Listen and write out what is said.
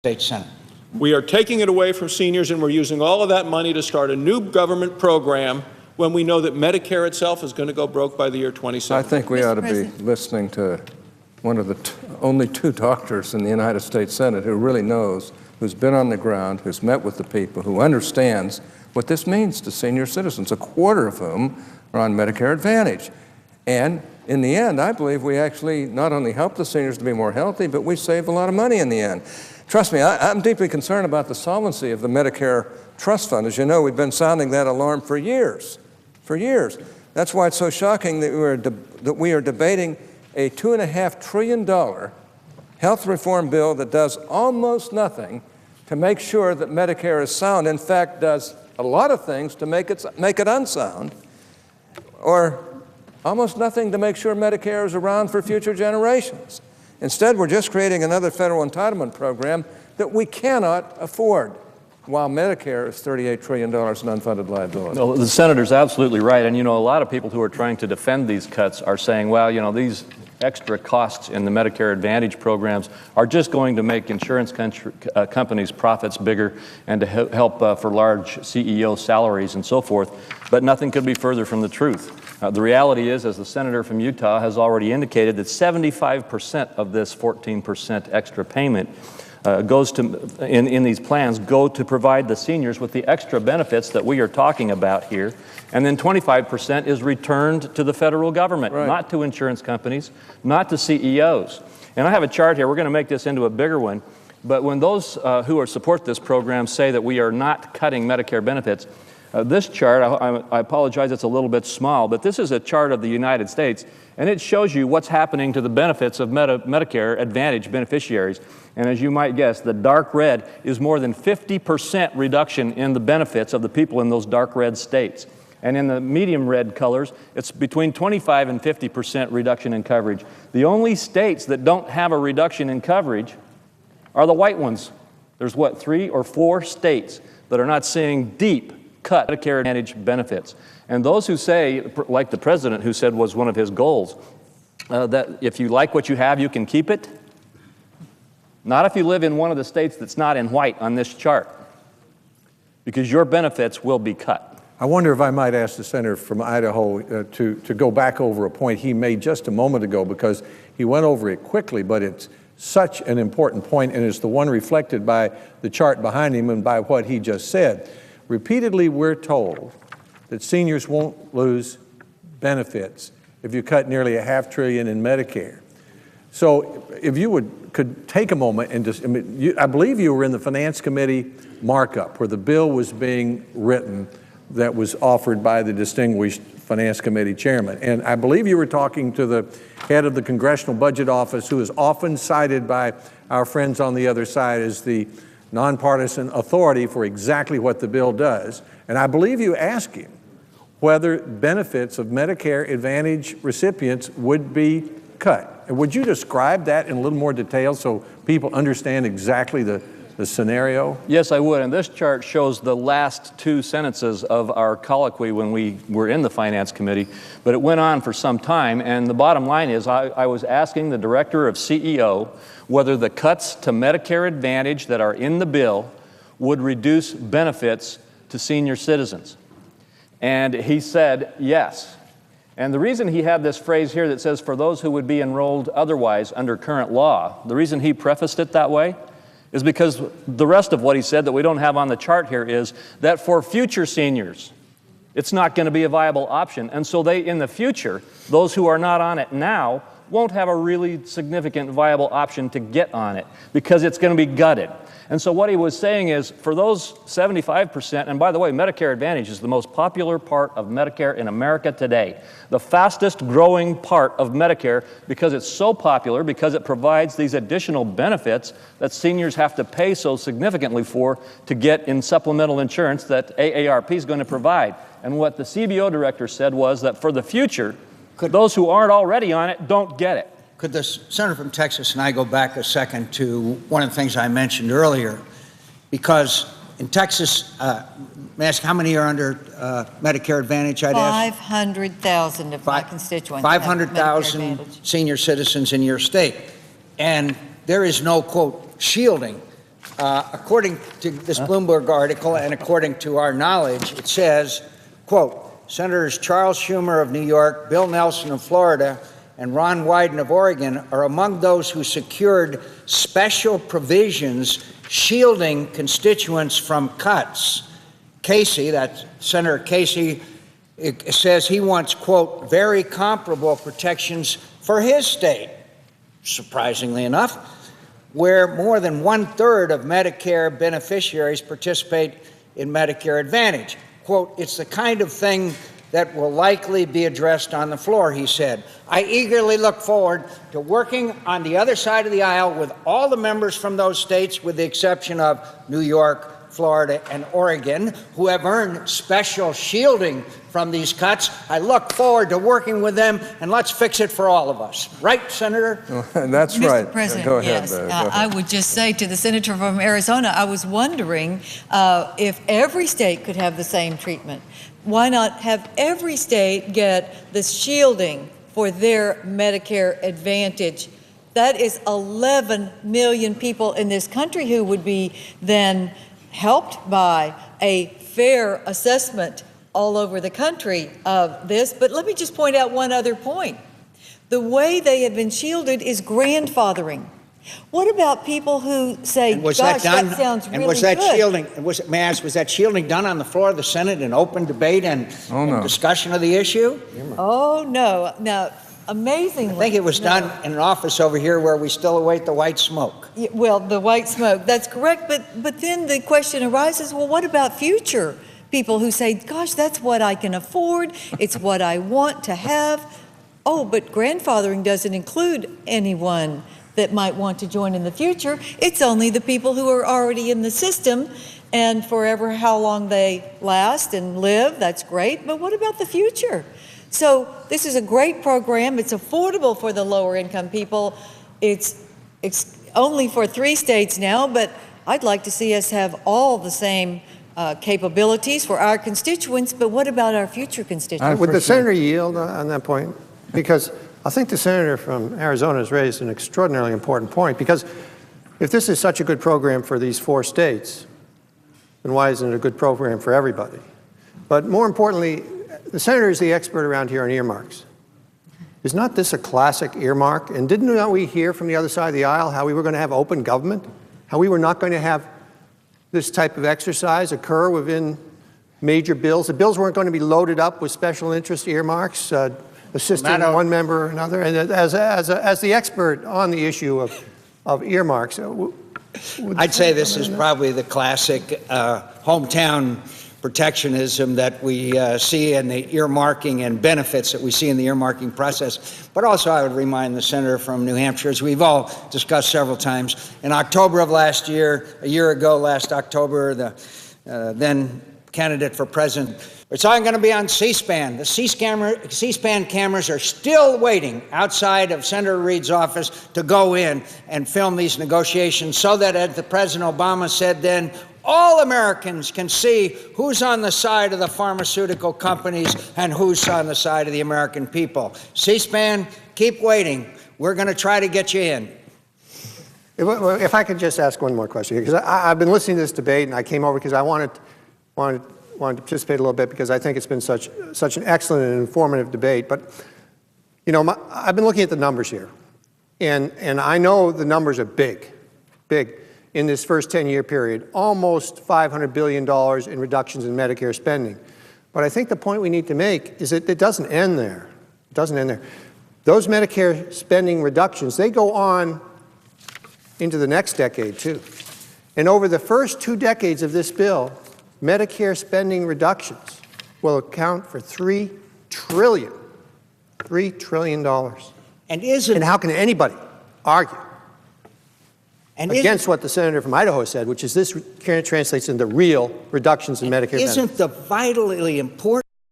States Senate. We are taking it away from seniors, and we're using all of that money to start a new government program when we know that Medicare itself is going to go broke by the year 2017. I think we ought to be listening to one of the only two doctors in the United States Senate who really knows, who's been on the ground, who's met with the people, who understands what this means to senior citizens, a quarter of whom are on Medicare Advantage. And in the end, I believe we actually not only help the seniors to be more healthy, but we save a lot of money in the end. Trust me, I'm deeply concerned about the solvency of the Medicare Trust Fund. As you know, we've been sounding that alarm for years. That's why it's so shocking that we are debating a $2.5 trillion health reform bill that does almost nothing to make sure that Medicare is sound. In fact, does a lot of things to make it unsound, or almost nothing to make sure Medicare is around for future generations. Instead, we're just creating another federal entitlement program that we cannot afford, while Medicare is $38 trillion in unfunded liability. No, the senator's absolutely right. And, you know, a lot of people who are trying to defend these cuts are saying, well, you know, these extra costs in the Medicare Advantage programs are just going to make insurance companies' profits bigger and to help for large CEO salaries and so forth. But nothing could be further from the truth. The reality is, as the senator from Utah has already indicated, that 75% of this 14% extra payment goes to, in these plans, go to provide the seniors with the extra benefits that we are talking about here. And then 25% is returned to the federal government, right, not to insurance companies, not to CEOs. And I have a chart here. We're going to make this into a bigger one. But when those who support this program say that we are not cutting Medicare benefits, this chart, I apologize, it's a little bit small, but this is a chart of the United States, and it shows you what's happening to the benefits of Medicare Advantage beneficiaries. And as you might guess, the dark red is more than 50% reduction in the benefits of the people in those dark red states. And in the medium red colors, it's between 25 and 50% reduction in coverage. The only states that don't have a reduction in coverage are the white ones. There's, what, 3 or 4 states that are not seeing deep cut Medicare Advantage benefits. And those who say, like the president who said was one of his goals, that if you like what you have, you can keep it. Not if you live in one of the states that's not in white on this chart, because your benefits will be cut. I wonder if I might ask the senator from Idaho to go back over a point he made just a moment ago, because he went over it quickly, but it's such an important point, and it's the one reflected by the chart behind him and by what he just said. Repeatedly, we're told that seniors won't lose benefits if you cut nearly $500 billion in Medicare. So if you could take a moment and just, I believe you were in the Finance Committee markup where the bill was being written that was offered by the distinguished Finance Committee chairman. And I believe you were talking to the head of the Congressional Budget Office, who is often cited by our friends on the other side as the nonpartisan authority for exactly what the bill does. And I believe you asked him whether benefits of Medicare Advantage recipients would be cut. And would you describe that in a little more detail so people understand exactly the scenario? Yes, I would. And this chart shows the last 2 sentences of our colloquy when we were in the Finance Committee. But it went on for some time. And the bottom line is I was asking the director of CEO whether the cuts to Medicare Advantage that are in the bill would reduce benefits to senior citizens. And he said yes. And the reason he had this phrase here that says, for those who would be enrolled otherwise under current law, the reason he prefaced it that way is because the rest of what he said that we don't have on the chart here is that for future seniors, it's not going to be a viable option. And so they, in the future, those who are not on it now, won't have a really significant viable option to get on it because it's going to be gutted. And so what he was saying is, for those 75%, and by the way, Medicare Advantage is the most popular part of Medicare in America today, the fastest growing part of Medicare because it's so popular, because it provides these additional benefits that seniors have to pay so significantly for to get in supplemental insurance that AARP is going to provide. And what the CBO director said was that for the future, those who aren't already on it don't get it. Could the senator from Texas and I go back a second to one of the things I mentioned earlier? Because in Texas, may I ask how many are under Medicare Advantage? I'd ask 500,000 of my constituents. 500,000 senior citizens in your state. And there is no, quote, shielding According to this Bloomberg article and according to our knowledge, it says, quote, Senators Charles Schumer of New York, Bill Nelson of Florida, and Ron Wyden of Oregon are among those who secured special provisions shielding constituents from cuts. Casey, that's Senator Casey, it says he wants, quote, very comparable protections for his state, surprisingly enough, where more than 1/3 of Medicare beneficiaries participate in Medicare Advantage. Quote, it's the kind of thing that will likely be addressed on the floor, he said. I eagerly look forward to working on the other side of the aisle with all the members from those states, with the exception of New York, Florida, and Oregon, who have earned special shielding from these cuts. I look forward to working with them, and let's fix it for all of us. Right, Senator? That's Mr. right. President, Go ahead. yes. Go ahead. I would just say to the senator from Arizona, I was wondering if every state could have the same treatment. Why not have every state get the shielding for their Medicare Advantage? That is 11 million people in this country who would be then helped by a fair assessment all over the country of this. But let me just point out one other point. The way they have been shielded is grandfathering. What about people who say, And was gosh, that done? that sounds really and was that good? shielding? May I ask, was that shielding done on the floor of the Senate in open debate and, and discussion of the issue? Oh, no. Now, amazingly. I think it was done in an office over here where we still await the white smoke. Well, the white smoke, that's correct. But then the question arises, well, what about future people who say, gosh, that's what I can afford. It's what I want to have. Oh, but grandfathering doesn't include anyone that might want to join in the future. It's only the people who are already in the system, and forever how long they last and live, that's great. But what about the future? So this is a great program. It's affordable for the lower income people. It's only for 3 states now, but I'd like to see us have all the same capabilities for our constituents. But what about our future constituents? Would the senator yield on that point? Because I think the senator from Arizona has raised an extraordinarily important point, because if this is such a good program for these 4 states, then why isn't it a good program for everybody? But more importantly, the senator is the expert around here on earmarks. Is not this a classic earmark? And didn't we hear from the other side of the aisle how we were going to have open government? How we were not going to have this type of exercise occur within major bills? The bills weren't going to be loaded up with special interest earmarks, assisting one member or another. And as the expert on the issue of earmarks, I'd say this is probably the classic hometown protectionism that we see in the earmarking and benefits that we see in the earmarking process. But also I would remind the senator from New Hampshire, as we've all discussed several times, in October of last year, a year ago last October, the then candidate for president, it's all going to be on C-SPAN. The C-SPAN cameras are still waiting outside of Senator Reid's office to go in and film these negotiations so that, as the President Obama said then, all Americans can see who's on the side of the pharmaceutical companies and who's on the side of the American people. C-SPAN, keep waiting. We're going to try to get you in. If I could just ask one more question, because I've been listening to this debate, and I came over because I wanted to participate a little bit, because I think it's been such an excellent and informative debate. But, you know, I've been looking at the numbers here, and I know the numbers are big in this first 10-year period, almost $500 billion in reductions in Medicare spending. But I think the point we need to make is that it doesn't end there. It doesn't end there. Those Medicare spending reductions, they go on into the next decade, too. And over the first 2 decades of this bill, Medicare spending reductions will account for $3 trillion. $3 trillion. And how can anybody argue against what the senator from Idaho said, which is this translates into real reductions in Medicare benefits? Isn't the vitally important